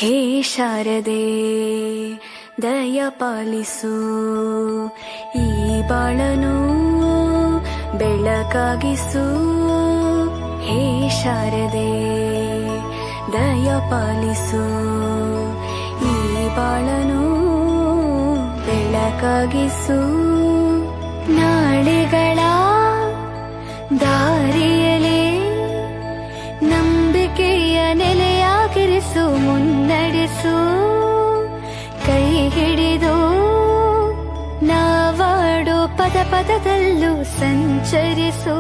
ಹೇ ಶಾರದೆ ದಯ ಪಾಲಿಸು, ಈ ಬಾಳನು ಬೆಳಕಾಗಿಸು. ಹೇ ಶಾರದೆ ದಯ ಪಾಲಿಸು, ಈ ಬಾಳನು ಬೆಳಕಾಗಿಸು. ನಾಳೆಗಳ ದಾರಿಯಲೇ ನಂಬಿಕೆಯ ನೆಲೆಯಾಗಿರಿಸು, ಮುನ್ನಡೆಸು. ಕೈ ಹಿಡಿದು ನಾವಾಡೋ ಪದ ಪದದಲ್ಲೂ ಸಂಚರಿಸು.